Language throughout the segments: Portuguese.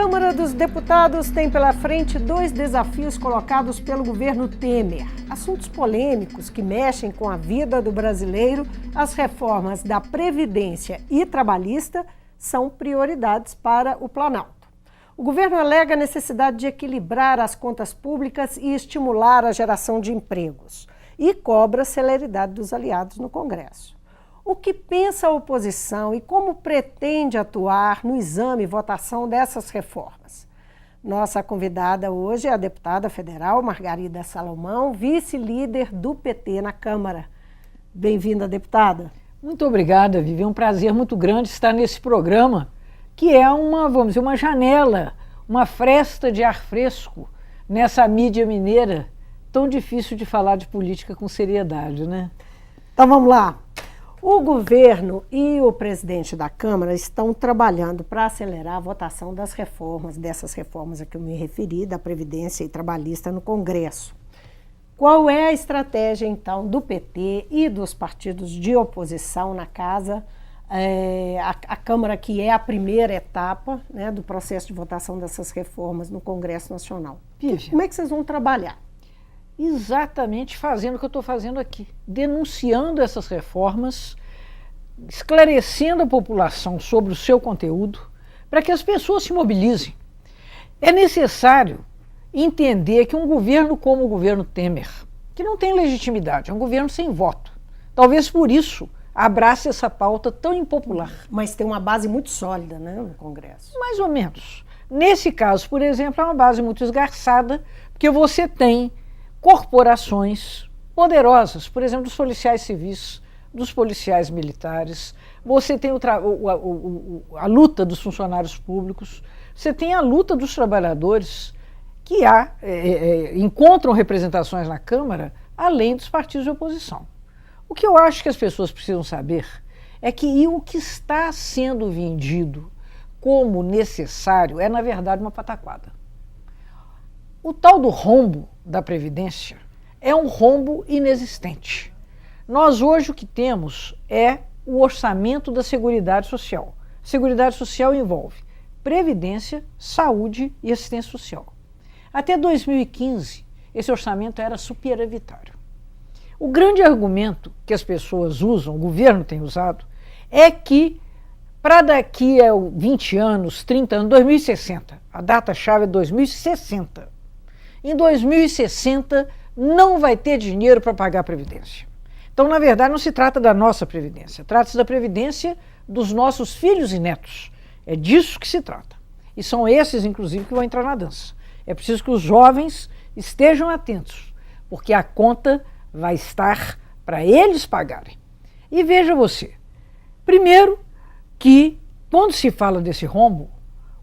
Câmara dos Deputados tem pela frente dois desafios colocados pelo governo Temer. Assuntos polêmicos que mexem com a vida do brasileiro, as reformas da Previdência e Trabalhista são prioridades para o Planalto. O governo alega a necessidade de equilibrar as contas públicas e estimular a geração de empregos e cobra a celeridade dos aliados no Congresso. O que pensa a oposição e como pretende atuar no exame e votação dessas reformas? Nossa convidada hoje é a deputada federal Margarida Salomão, vice-líder do PT na Câmara. Bem-vinda, deputada. Muito obrigada, Vivi. É um prazer muito grande estar nesse programa, que é uma janela, uma fresta de ar fresco nessa mídia mineira, tão difícil de falar de política com seriedade, né? Então vamos lá. O governo e o presidente da Câmara estão trabalhando para acelerar a votação dessas reformas a que eu me referi, da Previdência e Trabalhista no Congresso. Qual é a estratégia, então, do PT e dos partidos de oposição na casa, a Câmara, que é a primeira etapa, né, do processo de votação dessas reformas no Congresso Nacional? Como é que vocês vão trabalhar? Exatamente fazendo o que eu estou fazendo aqui, denunciando essas reformas, esclarecendo a população sobre o seu conteúdo, para que as pessoas se mobilizem. É necessário entender que um governo como o governo Temer, que não tem legitimidade, é um governo sem voto, talvez por isso abrace essa pauta tão impopular. Mas tem uma base muito sólida, né, no Congresso. Mais ou menos. Nesse caso, por exemplo, é uma base muito esgarçada, porque você tem corporações poderosas, por exemplo, dos policiais civis, dos policiais militares, você tem a luta dos funcionários públicos, você tem a luta dos trabalhadores que encontram representações na Câmara, além dos partidos de oposição. O que eu acho que as pessoas precisam saber é que o que está sendo vendido como necessário é, na verdade, uma pataquada. O tal do rombo da Previdência é um rombo inexistente. Nós hoje o que temos é o orçamento da Seguridade Social. Seguridade Social envolve Previdência, Saúde e Assistência Social. Até 2015, esse orçamento era superavitário. O grande argumento que as pessoas usam, o governo tem usado, é que para daqui a 20 anos, 30 anos, 2060, a data-chave é 2060, em 2060 não vai ter dinheiro para pagar a Previdência. Então, na verdade, não se trata da nossa Previdência, trata-se da Previdência dos nossos filhos e netos. É disso que se trata. E são esses, inclusive, que vão entrar na dança. É preciso que os jovens estejam atentos, porque a conta vai estar para eles pagarem. E veja você, primeiro que, quando se fala desse rombo,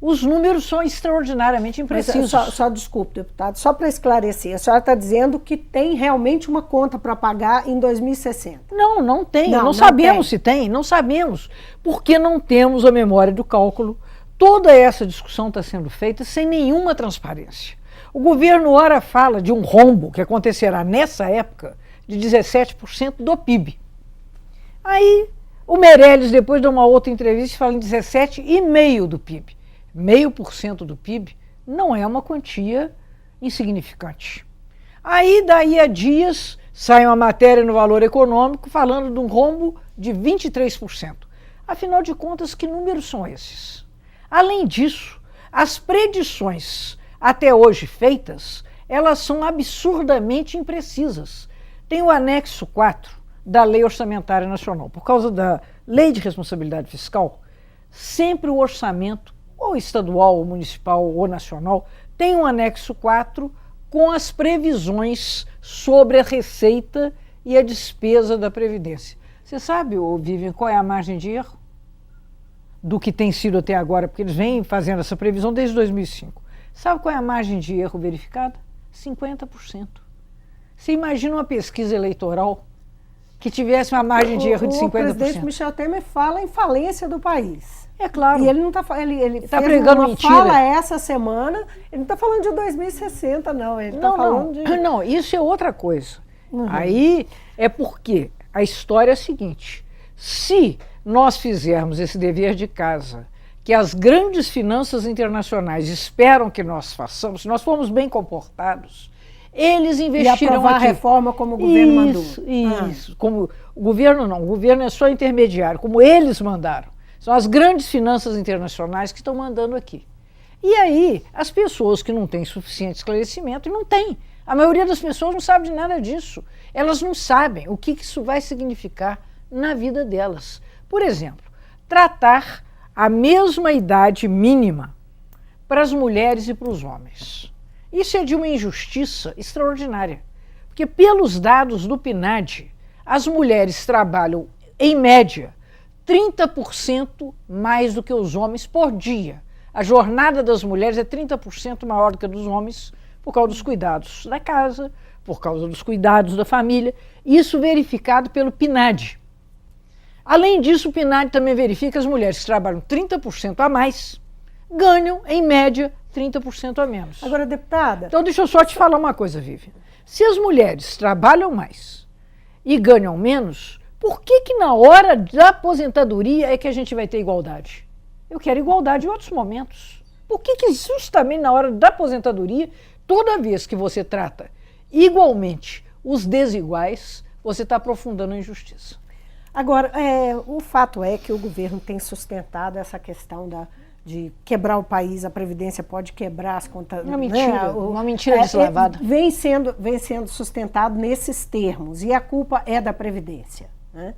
os números são extraordinariamente imprecisos. Só desculpe, deputado, só para esclarecer, a senhora está dizendo que tem realmente uma conta para pagar em 2060? Não tem, não sabemos se tem, não sabemos, porque não temos a memória do cálculo. Toda essa discussão está sendo feita sem nenhuma transparência. O governo ora fala de um rombo que acontecerá nessa época de 17% do PIB. Aí o Meirelles, depois de uma outra entrevista, fala em 17,5% do PIB. 0,5% do PIB não é uma quantia insignificante. Aí, daí a dias, sai uma matéria no Valor Econômico falando de um rombo de 23%. Afinal de contas, que números são esses? Além disso, as predições até hoje feitas, elas são absurdamente imprecisas. Tem o anexo 4 da Lei Orçamentária Nacional. Por causa da Lei de Responsabilidade Fiscal, sempre o orçamento, ou estadual, ou municipal, ou nacional, tem um anexo 4 com as previsões sobre a receita e a despesa da Previdência. Você sabe, Vivian, qual é a margem de erro do que tem sido até agora? Porque eles vêm fazendo essa previsão desde 2005. Sabe qual é a margem de erro verificada? 50%. Você imagina uma pesquisa eleitoral que tivesse uma margem de erro de 50%? O presidente Michel Temer fala em falência do país. É claro. E ele não está ele tá pregando uma mentira. Fala essa semana, ele não está falando de 2060, não. Ele está falando de... Não, isso é outra coisa. Aí é porque a história é a seguinte: se nós fizermos esse dever de casa, que as grandes finanças internacionais esperam que nós façamos, se nós formos bem comportados, eles investiram e aprovar aqui. A reforma como o governo mandou. Isso. Como o governo não, o governo é só intermediário, como eles mandaram. São as grandes finanças internacionais que estão mandando aqui. E aí, as pessoas que não têm suficiente esclarecimento, não têm. A maioria das pessoas não sabe de nada disso. Elas não sabem o que isso vai significar na vida delas. Por exemplo, tratar a mesma idade mínima para as mulheres e para os homens. Isso é de uma injustiça extraordinária, porque pelos dados do PNAD, as mulheres trabalham, em média, 30% mais do que os homens por dia. A jornada das mulheres é 30% maior do que a dos homens por causa dos cuidados da casa, por causa dos cuidados da família, isso verificado pelo PNAD. Além disso, o PNAD também verifica que as mulheres que trabalham 30% a mais ganham, em média, 30% a menos. Agora, deputada... Então, deixa eu só te falar uma coisa, Vivian. Se as mulheres trabalham mais e ganham menos, por que na hora da aposentadoria é que a gente vai ter igualdade? Eu quero igualdade em outros momentos. Por que justamente na hora da aposentadoria, toda vez que você trata igualmente os desiguais, você está aprofundando a injustiça? Agora, o fato é que o governo tem sustentado essa questão de quebrar o país, a Previdência pode quebrar as contas... Uma mentira, uma mentira deslavada. Vem sendo sustentado nesses termos, e a culpa é da Previdência. Né?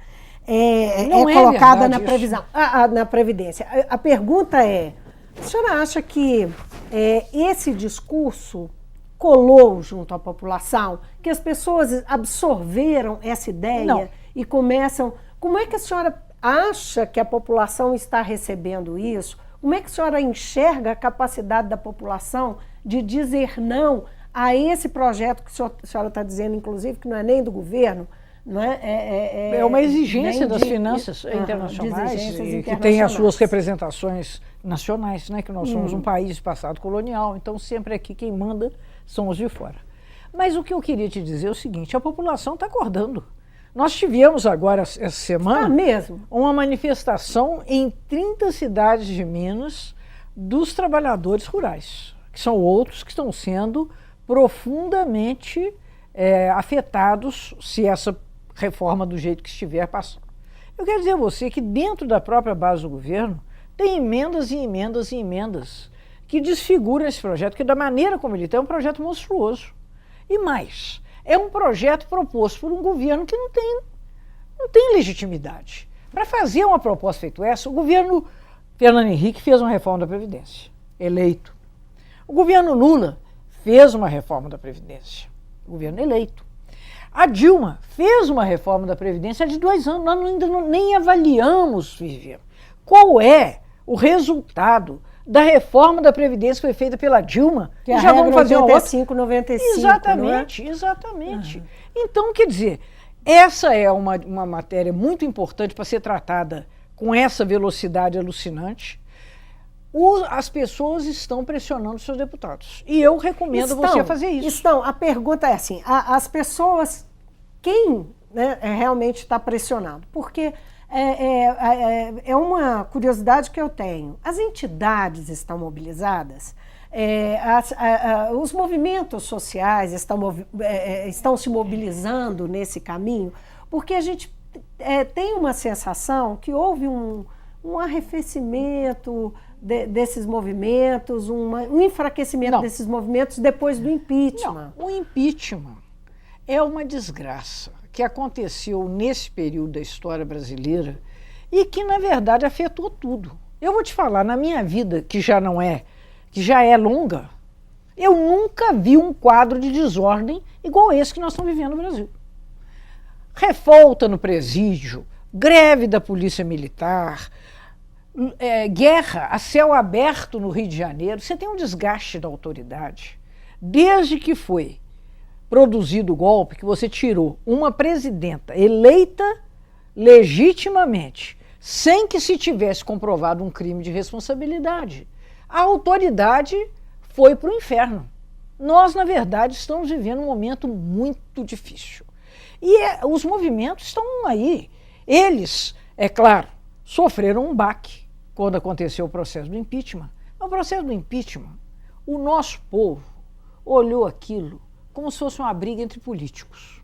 Não é colocada na previsão, na Previdência. A pergunta é, a senhora acha que esse discurso colou junto à população, que as pessoas absorveram essa ideia Não. E começam... Como é que a senhora acha que a população está recebendo isso? Como é que a senhora enxerga a capacidade da população de dizer não a esse projeto que a senhora está dizendo, inclusive, que não é nem do governo, não é? É uma exigência das finanças internacionais, que tem as suas representações nacionais, né? Que nós somos um país de passado colonial, então sempre aqui quem manda são os de fora. Mas o que eu queria te dizer é o seguinte, a população está acordando. Nós tivemos agora, essa semana, uma manifestação em 30 cidades de Minas dos trabalhadores rurais, que são outros que estão sendo profundamente afetados se essa reforma do jeito que estiver passando. Eu quero dizer a você que dentro da própria base do governo tem emendas e emendas e emendas que desfiguram esse projeto, que da maneira como ele está é um projeto monstruoso. E mais... É um projeto proposto por um governo que não tem legitimidade. Para fazer uma proposta feita essa, o governo Fernando Henrique fez uma reforma da Previdência, eleito. O governo Lula fez uma reforma da Previdência, governo eleito. A Dilma fez uma reforma da Previdência de 2 anos, nós ainda nem avaliamos, Vivian, qual é o resultado da reforma da Previdência que foi feita pela Dilma, que já vamos fazer 85, 95, exatamente, não é? Exatamente. Então, quer dizer, essa é uma matéria muito importante para ser tratada com essa velocidade alucinante. As pessoas estão pressionando seus deputados. E eu recomendo você fazer isso. A pergunta é assim, as pessoas, quem realmente está pressionando? Porque... É uma curiosidade que eu tenho. As entidades estão mobilizadas, os movimentos sociais estão se mobilizando nesse caminho, porque a gente tem uma sensação que houve um arrefecimento desses movimentos, um enfraquecimento desses movimentos depois do impeachment. Não, o impeachment é uma desgraça que aconteceu nesse período da história brasileira e que, na verdade, afetou tudo. Eu vou te falar, na minha vida, que já é longa, eu nunca vi um quadro de desordem igual esse que nós estamos vivendo no Brasil. Revolta no presídio, greve da polícia militar, guerra a céu aberto no Rio de Janeiro. Você tem um desgaste da autoridade. Desde que foi produzido o golpe, que você tirou uma presidenta eleita legitimamente, sem que se tivesse comprovado um crime de responsabilidade, a autoridade foi para o inferno. Nós, na verdade, estamos vivendo um momento muito difícil. E os movimentos estão aí. Eles, é claro, sofreram um baque quando aconteceu o processo do impeachment. No processo do impeachment, o nosso povo olhou aquilo como se fosse uma briga entre políticos.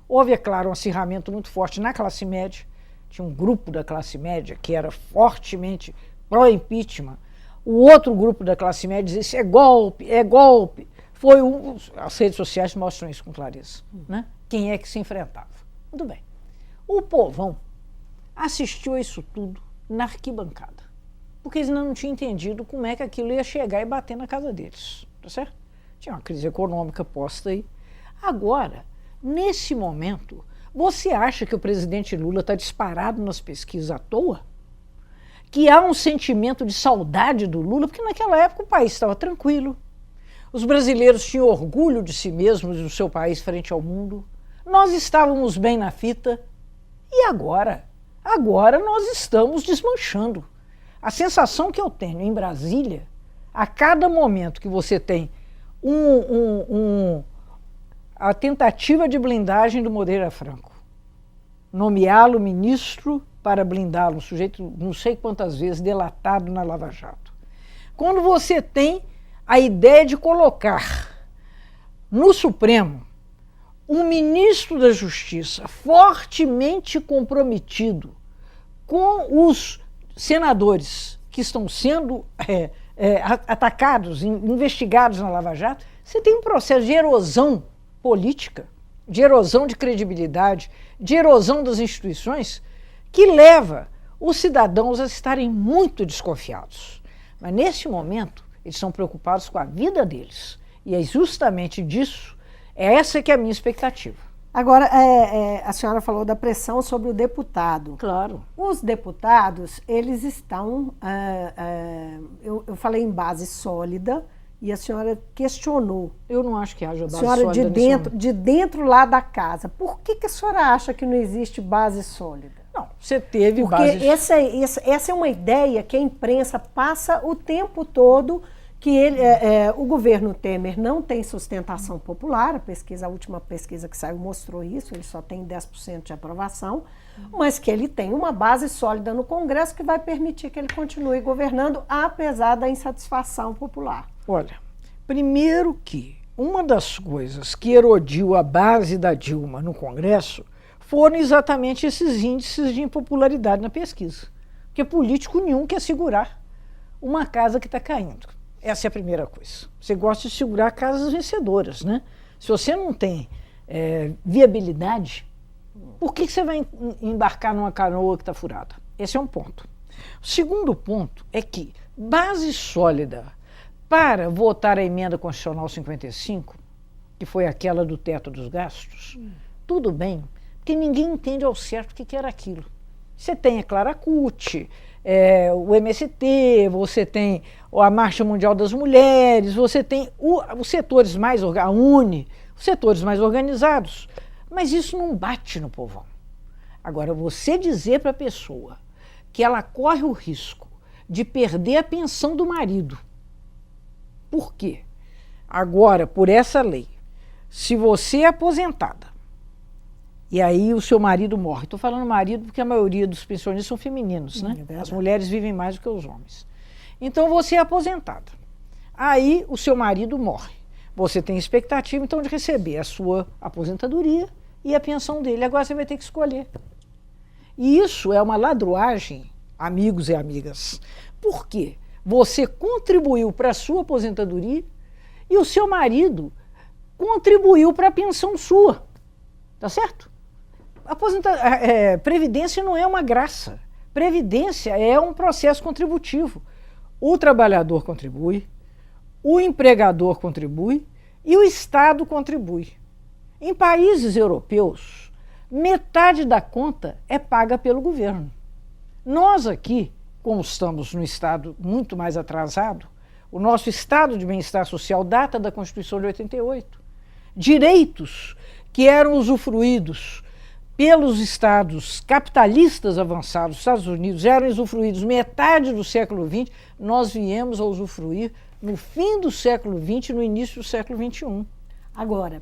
Houve, é claro, um acirramento muito forte na classe média. Tinha um grupo da classe média que era fortemente pró-impeachment. O outro grupo da classe média dizia: isso é golpe, é golpe. As redes sociais mostram isso com clareza, né? Quem é que se enfrentava. Muito bem. O povão assistiu a isso tudo na arquibancada, porque eles não tinham entendido como é que aquilo ia chegar e bater na casa deles, tá certo? Tinha uma crise econômica posta aí. Agora, nesse momento, você acha que o presidente Lula está disparado nas pesquisas à toa? Que há um sentimento de saudade do Lula? Porque naquela época o país estava tranquilo. Os brasileiros tinham orgulho de si mesmos e do seu país frente ao mundo. Nós estávamos bem na fita. E agora? Agora nós estamos desmanchando. A sensação que eu tenho em Brasília, a cada momento que você tem a tentativa de blindagem do Moreira Franco, nomeá-lo ministro para blindá-lo, um sujeito não sei quantas vezes delatado na Lava Jato. Quando você tem a ideia de colocar no Supremo um ministro da Justiça fortemente comprometido com os senadores que estão sendo atacados, investigados na Lava Jato, você tem um processo de erosão política, de erosão de credibilidade, de erosão das instituições, que leva os cidadãos a estarem muito desconfiados. Mas nesse momento, eles estão preocupados com a vida deles. E é justamente disso, essa que é a minha expectativa. Agora, a senhora falou da pressão sobre o deputado. Claro. Os deputados, eles estão... eu falei em base sólida e a senhora questionou. Eu não acho que haja base sólida. Senhora, de dentro lá da casa. Por que a senhora acha que não existe base sólida? Não, você teve Porque base... essa é uma ideia que a imprensa passa o tempo todo, que o governo Temer não tem sustentação popular, a última pesquisa que saiu mostrou isso, ele só tem 10% de aprovação, mas que ele tem uma base sólida no Congresso que vai permitir que ele continue governando, apesar da insatisfação popular. Olha, primeiro que uma das coisas que erodiu a base da Dilma no Congresso foram exatamente esses índices de impopularidade na pesquisa. Porque político nenhum quer segurar uma casa que está caindo. Essa é a primeira coisa. Você gosta de segurar casas vencedoras, né? Se você não tem viabilidade, por que você vai embarcar numa canoa que está furada? Esse é um ponto. O segundo ponto é que base sólida para votar a emenda constitucional 55, que foi aquela do teto dos gastos, tudo bem, porque ninguém entende ao certo o que era aquilo. Você tem a Clara Cucci, o MST, você tem a Marcha Mundial das Mulheres, você tem os setores mais os setores mais organizados, mas isso não bate no povão. Agora, você dizer para a pessoa que ela corre o risco de perder a pensão do marido, por quê? Agora, por essa lei, se você é aposentada, e aí o seu marido morre. Estou falando marido porque a maioria dos pensionistas são femininos, né? As mulheres vivem mais do que os homens. Então você é aposentada. Aí o seu marido morre. Você tem expectativa, então, de receber a sua aposentadoria e a pensão dele. Agora você vai ter que escolher. E isso é uma ladruagem, amigos e amigas. Por quê? Você contribuiu para a sua aposentadoria e o seu marido contribuiu para a pensão sua. Tá certo? Previdência não é uma graça. Previdência é um processo contributivo. O trabalhador contribui, o empregador contribui e o Estado contribui. Em países europeus, metade da conta é paga pelo governo. Nós aqui, como estamos num estado muito mais atrasado, o nosso estado de bem-estar social data da Constituição de 88. Direitos que eram usufruídos pelos estados capitalistas avançados, Estados Unidos, eram usufruídos metade do século XX, nós viemos a usufruir no fim do século XX e no início do século XXI. Agora,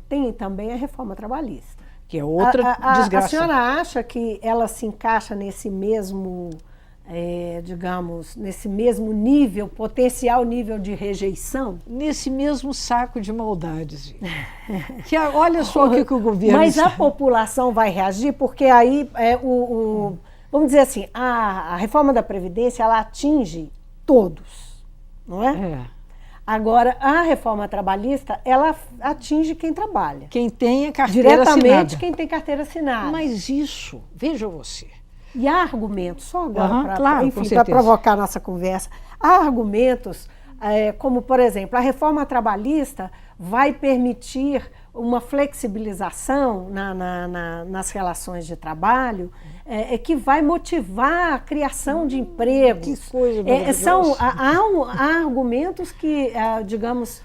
tem também a reforma trabalhista. Que é outra desgraça. A senhora acha que ela se encaixa nesse mesmo digamos, nesse mesmo nível, potencial nível de rejeição? Nesse mesmo saco de maldades. Que, olha só o que o governo... Mas a população vai reagir, porque aí, vamos dizer assim, a reforma da Previdência, ela atinge todos, não é? Agora, a reforma trabalhista, ela atinge quem trabalha. Quem tem a carteira assinada. Diretamente quem tem carteira assinada. Mas isso, veja você... E há argumentos, só agora, para provocar a nossa conversa, há argumentos como, por exemplo, a reforma trabalhista vai permitir uma flexibilização nas relações de trabalho que vai motivar a criação de empregos. Que coisa maravilhosa. Há argumentos que, digamos,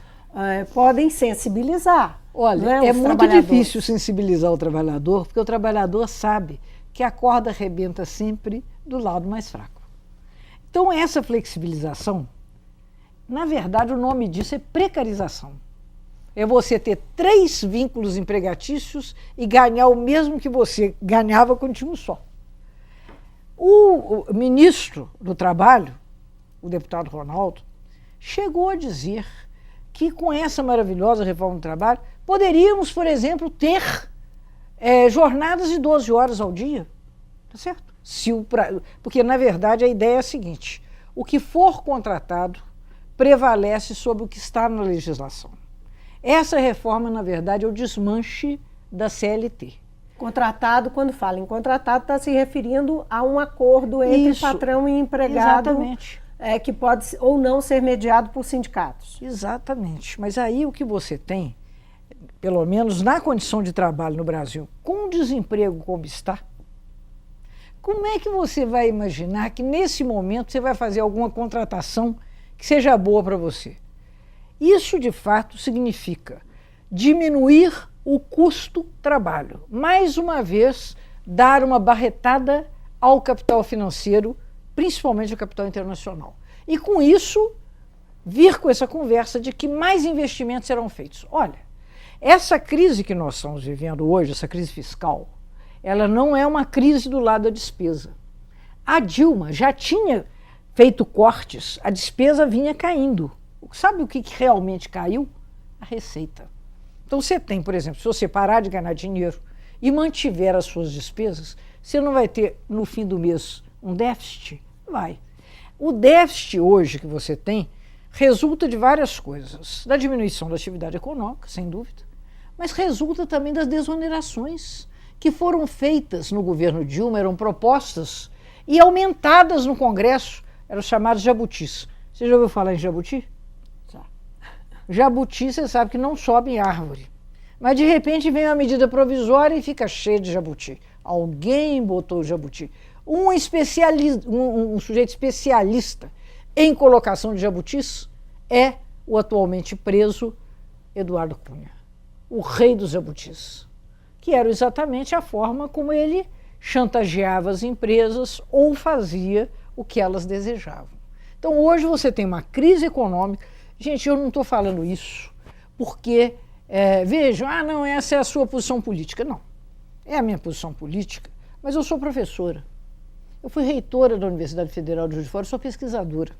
podem sensibilizar. Olha, é muito difícil sensibilizar o trabalhador, porque o trabalhador sabe que a corda arrebenta sempre do lado mais fraco. Então, essa flexibilização, na verdade, o nome disso é precarização. É você ter 3 vínculos empregatícios e ganhar o mesmo que você ganhava quando tinha um só. O ministro do Trabalho, o deputado Ronaldo, chegou a dizer que com essa maravilhosa reforma do trabalho, poderíamos, por exemplo, ter jornadas de 12 horas ao dia, tá certo? Porque, na verdade, a ideia é a seguinte: o que for contratado prevalece sobre o que está na legislação. Essa reforma, na verdade, é o desmanche da CLT. Contratado, quando fala em contratado, está se referindo a um acordo entre patrão e empregado. Exatamente. Que pode ou não ser mediado por sindicatos. Exatamente. Mas aí o que você tem, pelo menos na condição de trabalho no Brasil, com o desemprego como está, como é que você vai imaginar que nesse momento você vai fazer alguma contratação que seja boa para você? Isso, de fato, significa diminuir o custo-trabalho. Mais uma vez, dar uma barretada ao capital financeiro, principalmente ao capital internacional. E com isso, vir com essa conversa de que mais investimentos serão feitos. Olha, essa crise que nós estamos vivendo hoje, essa crise fiscal, ela não é uma crise do lado da despesa. A Dilma já tinha feito cortes, a despesa vinha caindo. Sabe o que realmente caiu? A receita. Então você tem, por exemplo, se você parar de ganhar dinheiro e mantiver as suas despesas, você não vai ter, no fim do mês, um déficit? Vai. O déficit hoje que você tem resulta de várias coisas. Da diminuição da atividade econômica, sem dúvida, mas resulta também das desonerações que foram feitas no governo Dilma, eram propostas e aumentadas no Congresso, eram chamados jabutis. Você já ouviu falar em jabuti? Já. Jabuti, você sabe que não sobe em árvore. Mas de repente vem uma medida provisória e fica cheia de jabuti. Alguém botou o jabuti. Um sujeito especialista em colocação de jabutis é o atualmente preso Eduardo Cunha, o rei dos jabutis, que era exatamente a forma como ele chantageava as empresas ou fazia o que elas desejavam. Então hoje você tem uma crise econômica. Gente, eu não estou falando isso porque, vejam, não, essa é a sua posição política. Não, é a minha posição política, mas eu sou professora. Eu fui reitora da Universidade Federal de Juiz de Fora, sou pesquisadora.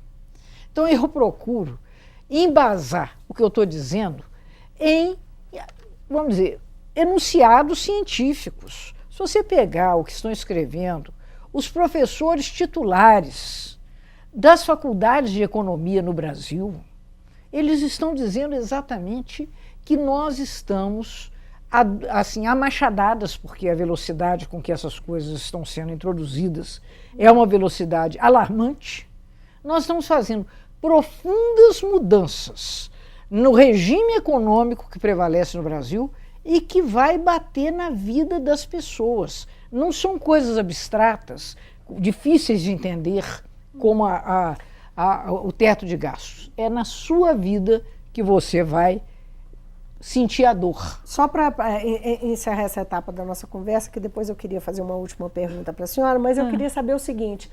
Então eu procuro embasar o que eu estou dizendo em, vamos dizer, enunciados científicos. Se você pegar o que estão escrevendo os professores titulares das faculdades de economia no Brasil, eles estão dizendo exatamente que nós estamos assim, amachadadas, porque a velocidade com que essas coisas estão sendo introduzidas é uma velocidade alarmante. Nós estamos fazendo profundas mudanças no regime econômico que prevalece no Brasil e que vai bater na vida das pessoas. Não são coisas abstratas, difíceis de entender, como o teto de gastos. É na sua vida que você vai sentir a dor. Só para encerrar essa etapa da nossa conversa, que depois eu queria fazer uma última pergunta para a senhora, mas eu queria saber o seguinte: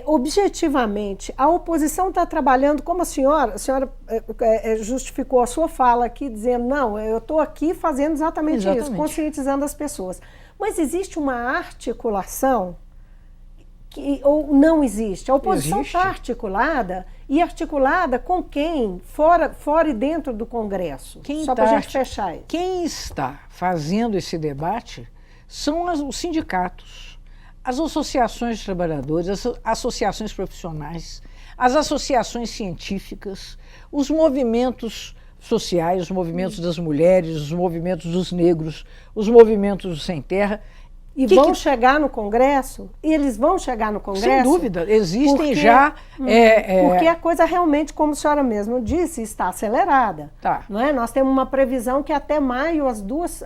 objetivamente, a oposição está trabalhando, como a senhora justificou a sua fala aqui, dizendo, não, eu estou aqui fazendo exatamente isso, conscientizando as pessoas. Mas existe uma articulação ou não existe? A oposição Existe. está articulada, e articulada com quem? Fora e dentro do Congresso. Só para a gente fechar isso. Quem está fazendo esse debate são os sindicatos, as associações de trabalhadores, as associações profissionais, as associações científicas, os movimentos sociais, os movimentos das mulheres, os movimentos dos negros, os movimentos do sem terra. E vão chegar no Congresso? Eles vão chegar no Congresso? Sem dúvida, existem já... Porque a coisa realmente, como a senhora mesmo disse, está acelerada. Tá. Não é? Nós temos uma previsão que até maio as duas...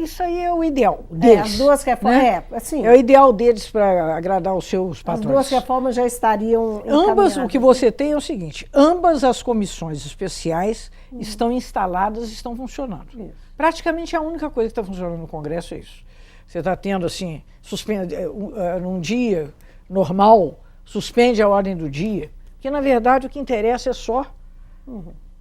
isso aí é o ideal deles. As duas reformas... Né? É o ideal deles para agradar os seus patrões. As duas reformas já estariam ambas, o que você tem é o seguinte, ambas as comissões especiais estão instaladas e estão funcionando. Isso. Praticamente a única coisa que está funcionando no Congresso é isso. Você está tendo, assim, num dia normal, suspende a ordem do dia, que na verdade o que interessa é só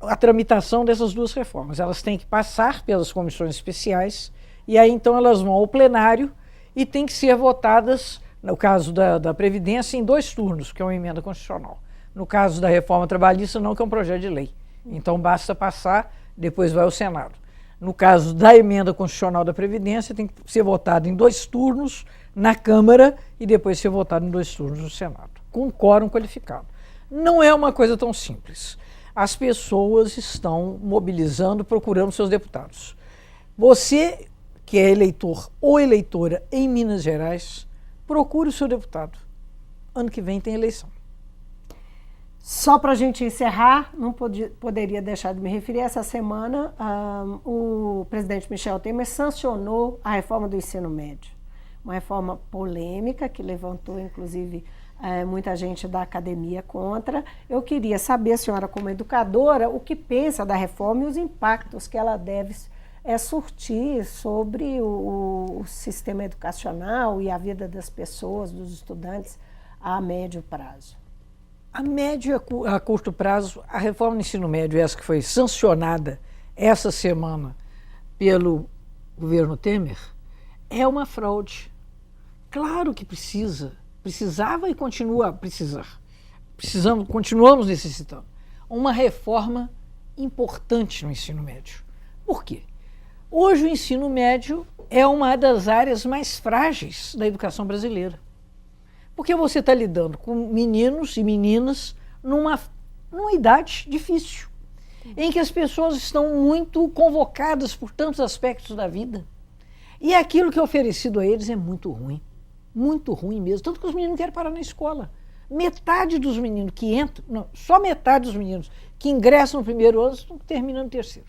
a tramitação dessas duas reformas. Elas têm que passar pelas comissões especiais e aí então elas vão ao plenário e têm que ser votadas, no caso da Previdência, em 2 turnos, que é uma emenda constitucional. No caso da reforma trabalhista, não, que é um projeto de lei. Então basta passar, depois vai ao Senado. No caso da emenda constitucional da Previdência, tem que ser votado em 2 turnos na Câmara e depois ser votado em 2 turnos no Senado, com quórum qualificado. Não é uma coisa tão simples. As pessoas estão mobilizando, procurando seus deputados. Você, que é eleitor ou eleitora em Minas Gerais, procure o seu deputado. Ano que vem tem eleição. Só para a gente encerrar, não poderia deixar de me referir, essa semana o presidente Michel Temer sancionou a reforma do ensino médio. Uma reforma polêmica que levantou, inclusive, muita gente da academia contra. Eu queria saber, a senhora como educadora, o que pensa da reforma e os impactos que ela deve surtir sobre o sistema educacional e a vida das pessoas, dos estudantes, a médio prazo. A médio e a curto prazo, a reforma do ensino médio, essa que foi sancionada essa semana pelo governo Temer, é uma fraude. Claro que precisava e continua a precisar. Continuamos necessitando. Uma reforma importante no ensino médio. Por quê? Hoje o ensino médio é uma das áreas mais frágeis da educação brasileira. Porque você está lidando com meninos e meninas numa idade difícil, em que as pessoas estão muito convocadas por tantos aspectos da vida. E aquilo que é oferecido a eles é muito ruim mesmo. Tanto que os meninos não querem parar na escola. Metade dos meninos que entram, não, só metade dos meninos que ingressam no primeiro ano estão terminando no terceiro.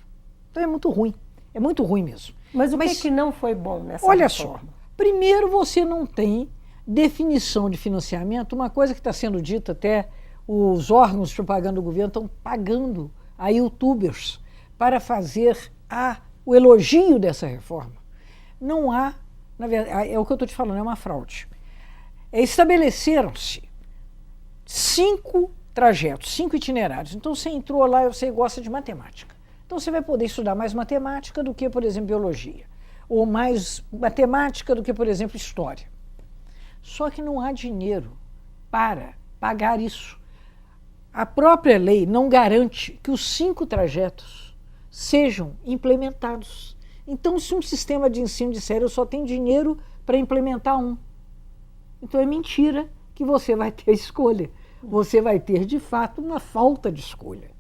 Então é muito ruim mesmo. Mas o que não foi bom nessa reforma? Olha só, primeiro você não tem definição de financiamento, uma coisa que está sendo dita, até os órgãos de propaganda do governo estão pagando a youtubers para fazer o elogio dessa reforma. Não há, na verdade, é o que eu estou te falando, é uma fraude. Estabeleceram-se 5 trajetos, 5 itinerários. Então você entrou lá e você gosta de matemática. Então você vai poder estudar mais matemática do que, por exemplo, biologia. Ou mais matemática do que, por exemplo, história. Só que não há dinheiro para pagar isso. A própria lei não garante que os 5 trajetos sejam implementados. Então, se um sistema de ensino disser eu só tenho dinheiro para implementar um, então é mentira que você vai ter escolha. Você vai ter, de fato, uma falta de escolha.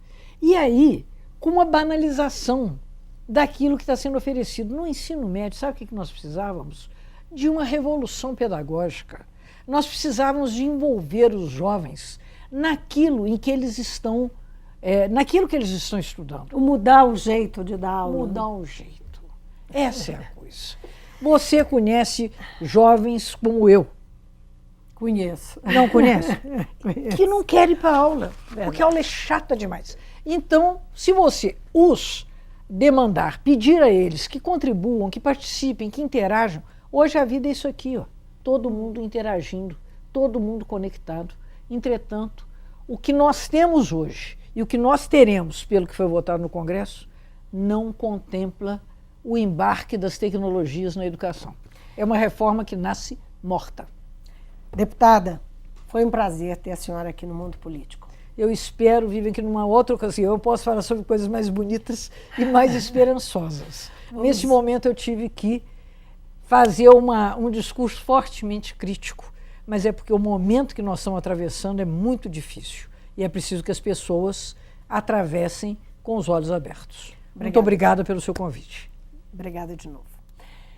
E aí, com uma banalização daquilo que está sendo oferecido no ensino médio, sabe o que nós precisávamos? De uma revolução pedagógica. Nós precisávamos de envolver os jovens naquilo em que eles estão, naquilo que eles estão estudando. Mudar o jeito de dar aula. Mudar o jeito. Essa é a coisa. Você conhece jovens como eu? Conheço. Não conhece? Conheço. Que não querem ir para a aula, porque a aula é chata demais. Então, se você os demandar, pedir a eles que contribuam, que participem, que interajam, hoje a vida é isso aqui, ó, todo mundo interagindo, todo mundo conectado. Entretanto, o que nós temos hoje e o que nós teremos, pelo que foi votado no Congresso, não contempla o embarque das tecnologias na educação. é uma reforma que nasce morta. Deputada, foi um prazer ter a senhora aqui no Mundo Político. Eu espero, Vivian, que numa outra ocasião eu possa falar sobre coisas mais bonitas e mais esperançosas. Nesse momento eu tive que fazer um discurso fortemente crítico, mas é porque o momento que nós estamos atravessando é muito difícil e é preciso que as pessoas atravessem com os olhos abertos. Muito obrigada pelo seu convite. Obrigada de novo.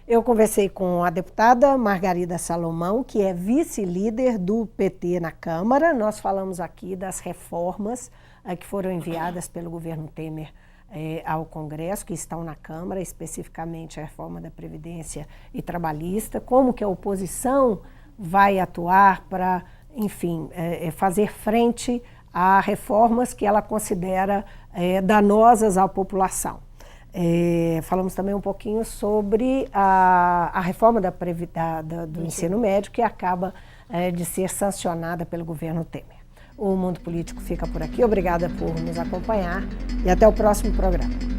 Eu conversei com a deputada Margarida Salomão, que é vice-líder do PT na Câmara. Nós falamos aqui das reformas que foram enviadas pelo governo Temer ao Congresso, que estão na Câmara, especificamente a reforma da Previdência e Trabalhista, como que a oposição vai atuar para, enfim, fazer frente a reformas que ela considera danosas à população. Falamos também um pouquinho sobre a reforma do ensino médio, que acaba de ser sancionada pelo governo Temer. O Mundo Político fica por aqui. Obrigada por nos acompanhar e até o próximo programa.